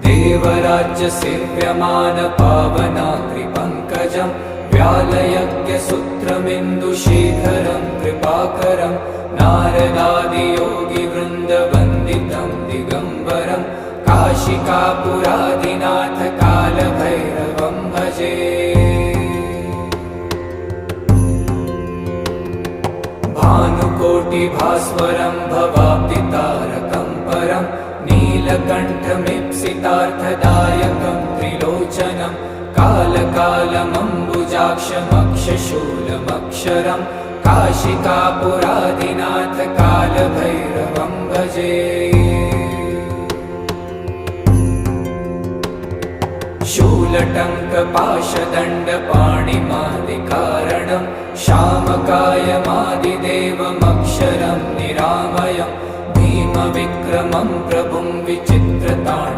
देवराज्यसेव्यमानपावनाग्रिपङ्कजं व्यालयज्ञसूत्रमिन्दुशेखरं कृपाकरं नारदादियोगिवृन्दवन्दितं दिगम्बरं काशिकापुरादिनाथ कालभैरवं भजे। भानुकोटिभास्वरं भवाब्दितारकं परं नीलकण्ठमीप्सितार्थदायकं त्रिलोचनं कालकालमम्बुजाक्षमक्षशूलमक्षरं काशिकापुरादिनाथ कालभैरवं भजे। शूलटङ्कपाशदण्डपाणिमादिकारणं शामकायमादिदेवमक्षरं निरामयं भीमविक्रमं प्रभुं विचित्रताण्डवं